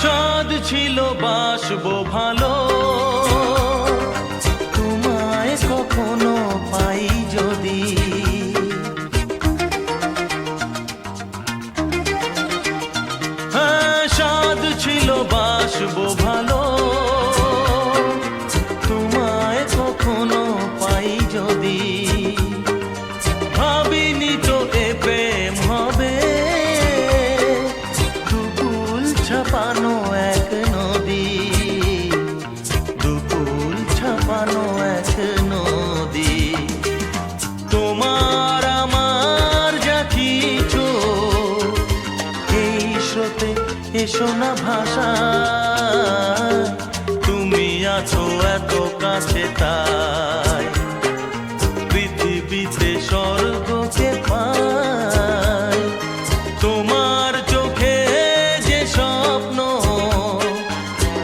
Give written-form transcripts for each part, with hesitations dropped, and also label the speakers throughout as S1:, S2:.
S1: সাদ ছিল বাসবো ভালো, তোমায় কখনো পাই যদি। হ্যাঁ, সাদ ছিল বাসবো ভালো, তোমায় কখনো পাই যদি। ভাবিনি তো এ প্রেম হবে, দুকুল ছাপানো এক নদী, দুকুল ছাপানো এক নদী। তোমার আমার যা কিছু এই স্রোতে এসো না ভাষা, তুমি আছো এত কাছে তাই পৃথিবীতে স্বর্গকে পাই। তোমার চোখে যে স্বপ্ন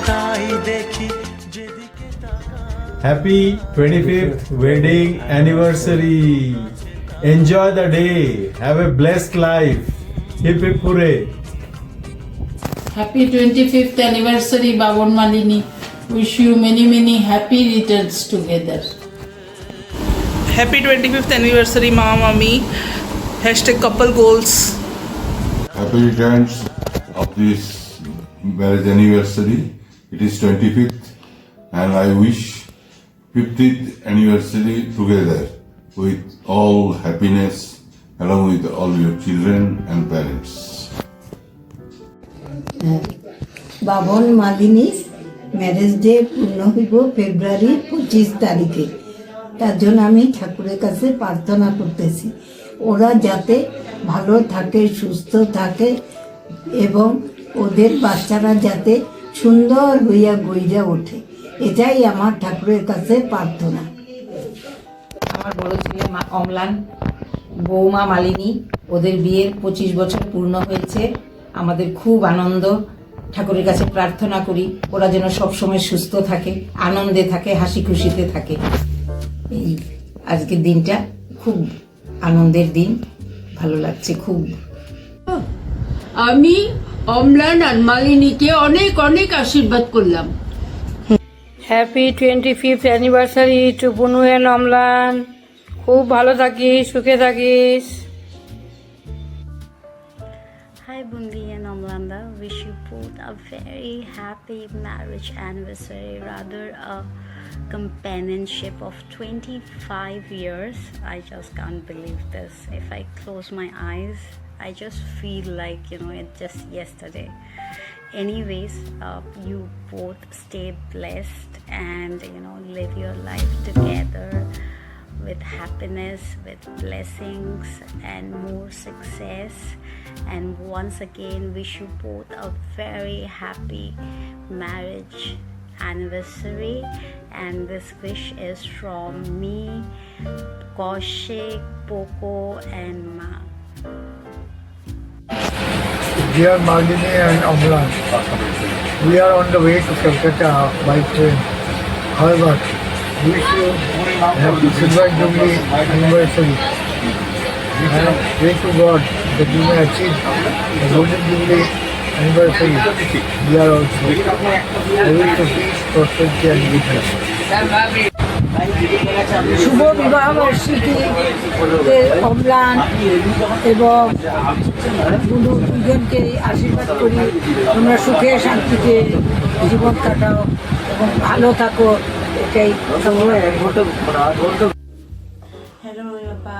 S1: তাই দেখি যেদিকে তাকাই।
S2: Happy 25th wedding anniversary. Enjoy the day. Have a blessed life. Hip hip hooray.
S3: Happy 25th anniversary, Babon Malini. Wish you many happy returns together.
S4: Happy 25th anniversary, Mama Mami. Hashtag couple goals.
S5: Happy returns of this marriage anniversary. It is 25th and I wish 50th anniversary together with all happiness along with all your children and parents.
S6: Babon মালিনীর marriage day পূর্ণ হইব ফেব্রুয়ারি 25 তারিখে। তার জন্য আমি ঠাকুরের কাছে প্রার্থনা করতেছি ওরা যাতে ভালো থাকে, সুস্থ থাকে এবং ওদের বাচ্চারা যাতে সুন্দর হইয়া গইরা ওঠে, এটাই আমার ঠাকুরের কাছে প্রার্থনা।
S7: আমার বড় ছেলে অম্লান, বৌমা মালিনী, ওদের বিয়ের 25 বছর পূর্ণ হয়েছে। আমাদের খুব আনন্দ। ঠাকুরের কাছে প্রার্থনা করি ওরা যেন সবসময় সুস্থ থাকে, আনন্দে থাকে, হাসি খুশিতে থাকে। এই আজকের দিনটা খুব আনন্দের দিন, ভালো লাগছে খুব।
S3: আমি অম্লান আর মালিনীকে অনেক অনেক আশীর্বাদ করলাম।
S8: হ্যাপি 25th অ্যানিভার্সারি টু বুনু এন্ড অম্লান। খুব ভালো থাকিস, সুখে থাকিস।
S9: Hi Bundi and Amlanda, wish you both a very happy marriage anniversary, rather a companionship of 25 years. I just can't believe this. If I close my eyes, I just feel like, it's just yesterday. Anyways, you both stay blessed and, live your life together with happiness, with blessings and more success. And once again, wish you both a very happy marriage anniversary. And this wish is from me, Kaushik, Poco and Ma.
S10: Dear Malini and Amlan, we are on the way to Calcutta by train. However, wish you happy Silver Jubilee anniversary. And pray to God that you may achieve the Golden Jubilee anniversary. We are also. I wish you peace, prosperity and good health.
S6: শুভ বিবাহ বার্ষিকী অম্লান এবং বুনু দুজনকে আশীর্বাদ করি তোমরা সুখে শান্তিতে জীবন কাটাও এবং ভালো থাকো, এটাই কামনা।
S11: Hello, Mami Papa.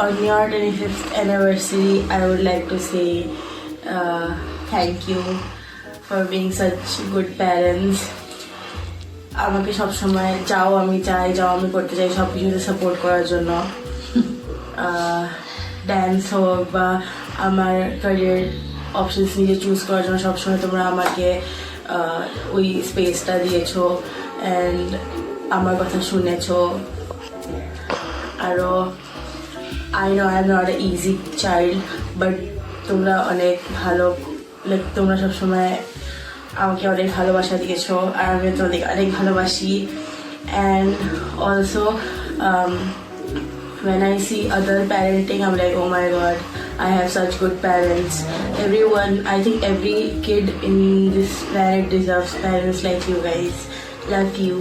S11: On your 25th anniversary, I would like to say thank you for being such good parents. আমাকে সবসময় যাও আমি করতে চাই সব কিছুতে সাপোর্ট করার জন্য, ড্যান্স হোক বা আমার ক্যারিয়ার অপশনস নিজে চুজ করার জন্য সবসময় তোমরা আমাকে ওই স্পেসটা দিয়েছো অ্যান্ড আমার কথা শুনেছো। আরও I know I am not a easy child, but তোমরা অনেক ভালো, লাইক তোমরা সবসময় আমাকে অনেক ভালোবাসা দিয়েছো আর আমিও তোমাদের অনেক ভালোবাসি। And also when I see other parenting, I'm like, oh my god, I have such good parents. Everyone, I think every kid in this planet deserves parents like you guys. Love you.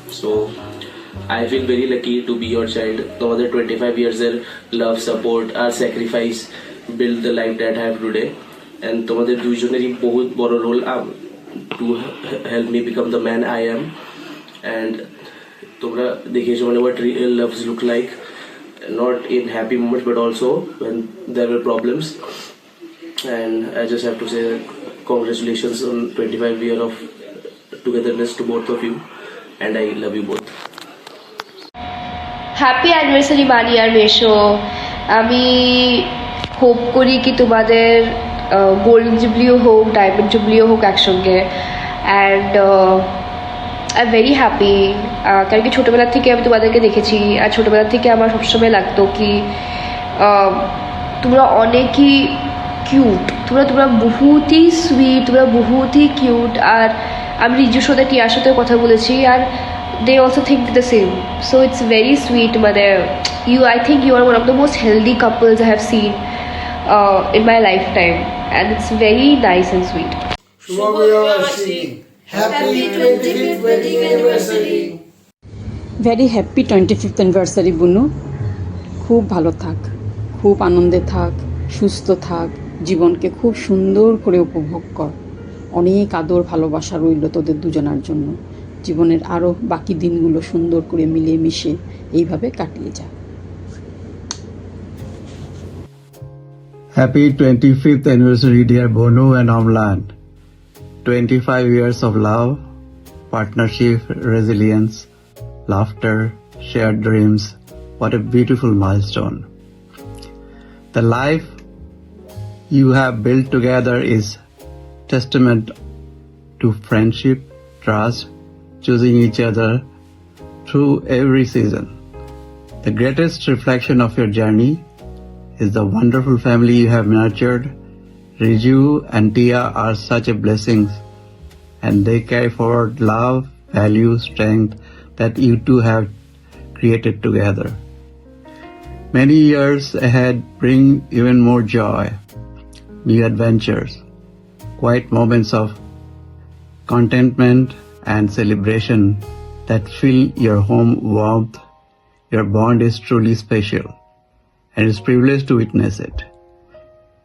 S12: So I feel very lucky to be your child. তোমাদের 25 years এর love, support R sacrifice build the life that I have today. And তোমাদের দুইজনেরই বহুত বড় role to help me become the man I am. And তোমরা দেখিয়েছো মানে what real loves look like, not in happy moments but also when there were problems. And I just have to say congratulations on 25 years of togetherness to both of you, and I love you both.
S13: Happy anniversary মানি আর মেশো। আমি hope করি কি তোমাদের golden জুবলিও হোক, diamond জুবলিও হোক একসঙ্গে। And I am very happy, কারণ কি ছোটোবেলার থেকে আমি তোমাদেরকে দেখেছি, আর ছোটোবেলার থেকে আমার সবসময় লাগতো কি তোমরা অনেকই কিউট, তোমরা বহুতই সুইট, তোমরা বহুতই কিউট। আর আমি রিজুর সাথে টিয়ার সাথেও কথা বলেছি, আর they also think the same, so it's very sweet. But I think you are one of the most healthy couples I have seen in my lifetime, and it's very nice and sweet.
S10: Happy 25th wedding anniversary.
S14: Very happy 25th anniversary বুনু। খুব ভালো থাক, খুব আনন্দে থাক, সুস্থ থাক, জীবনকে খুব সুন্দর করে উপভোগ কর। অনেক আদর ভালোবাসা রইল তোদের দুজনার জন্য। জীবনের আরও বাকি দিনগুলো সুন্দর করে মিলিয়ে মিশে এইভাবে কাটিয়ে যা।
S2: Happy 25th anniversary, dear Bonu and Amlan. 25 years of love, partnership, resilience, laughter, shared dreams. What a beautiful milestone. The life you have built together is testament to friendship, trust, choosing each other through every season. The greatest reflection of your journey is the wonderful family you have nurtured. Riju and Tia are such a blessing, and they carry forward love, value, strength that you two have created together. Many years ahead bring even more joy, new adventures, quiet moments of contentment and celebration that fill your home warmth. Your bond is truly special, and it's a privilege to witness it.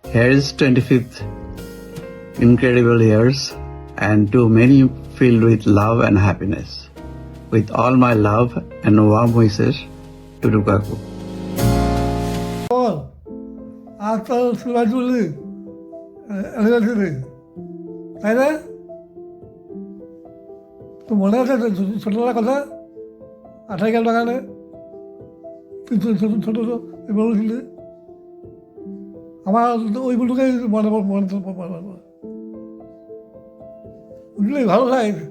S2: Here is 25th incredible years, and too many filled with love and happiness. With all my love and warm wishes to Lukaku.
S10: আজকাল শিবাজুলি anniversary, তাই না? তো মনে আছে ছোটোবেলার কথা? 28 গেল টাকা নেই, তুই ছোটো ছোটো বলেছিলি। আমার ওইগুলোকে মনে বুঝলি, ভালো লাগে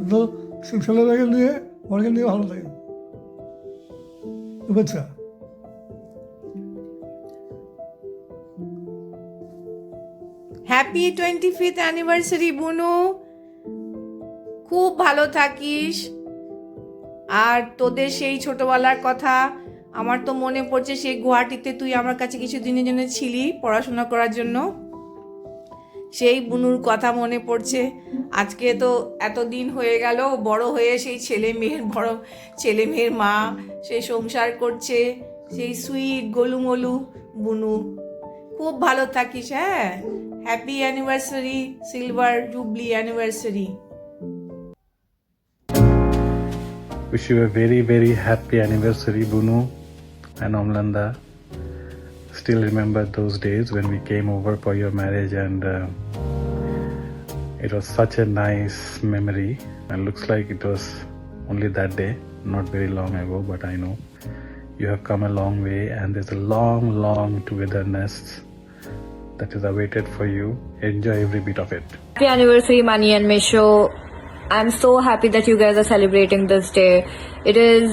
S10: তো ছেলেদেরকে নিয়ে বড়কে নিয়ে ভালো লাগে। শুভেচ্ছা।
S15: হ্যাপি 25th অ্যানিভার্সারি বুনু, খুব ভালো থাকিস। আর তোদের সেই ছোটবেলার কথা আমার তো মনে পড়ছে, সেই গুয়াহাটিতে তুই আমার কাছে কিছু দিনের জন্য ছিলি পড়াশোনা করার জন্য, সেই বুনুর কথা মনে পড়ছে। আজকে তো এতদিন হয়ে গেল, বড় হয়ে সেই বড় ছেলে মেয়ের মা, সেই সংসার করছে, সেই সুইট গোলুমলু বুনু। খুব ভালো থাকিস। হ্যাঁ, happy anniversary, silver jubilee anniversary.
S16: Wish you a very, very happy anniversary, Bunu and Omlanda. Still remember those days when we came over for your marriage, and it was such a nice memory. And looks like it was only that day, not very long ago, but I know you have come a long way, and there's a long, long togetherness that is awaited for you. Enjoy every bit of it.
S13: Happy anniversary, Mani and Mesho. I'm so happy that you guys are celebrating this day. It is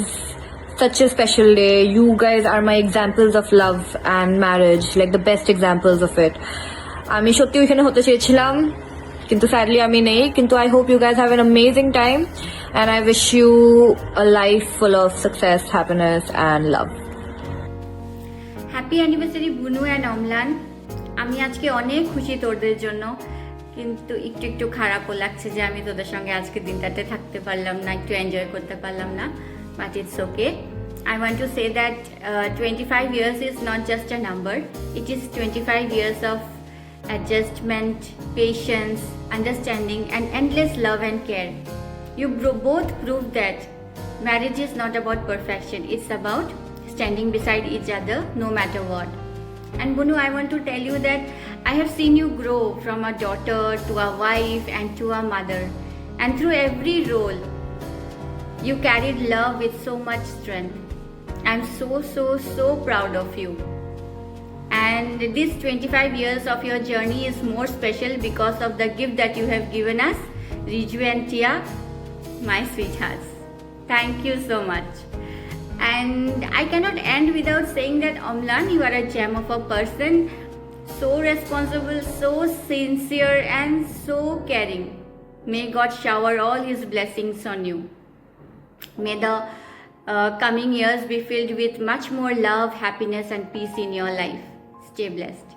S13: such a special day. You guys are my examples of love and marriage, like the best examples of it. আমি সত্যি ওইখানে হতে চেয়েছিলাম, কিন্তু sadly আমি নেই। কিন্তু I hope you guys have an amazing time, and I wish you a life full of success, happiness and love.
S9: Happy anniversary বুনু অ্যান্ড অম্লান। আমি আজকে অনেক খুশি তোদের জন্য, কিন্তু একটু একটু খারাপও লাগছে যে আমি তোদের সঙ্গে আজকে দিনটাতে থাকতে পারলাম না, একটু এনজয় করতে পারলাম না, but it's okay. I want to say that 25 years is not just a number, it is 25 years of adjustment, patience, understanding and endless love and care. You both proved that marriage is not about perfection, it's about standing beside each other no matter what. And Bunu, I want to tell you that I have seen you grow from a daughter to a wife and to a mother, and through every role you carried love with so much strength. I'm so proud of you. And this 25 years of your journey is more special because of the gift that you have given us, Riju and Tia, my sweethearts. Thank you so much. And I cannot end without saying that Omlan, you are a gem of a person, so responsible, so sincere and so caring. May God shower all his blessings on you. May the coming years be filled with much more love, happiness and peace in your life. Stay blessed.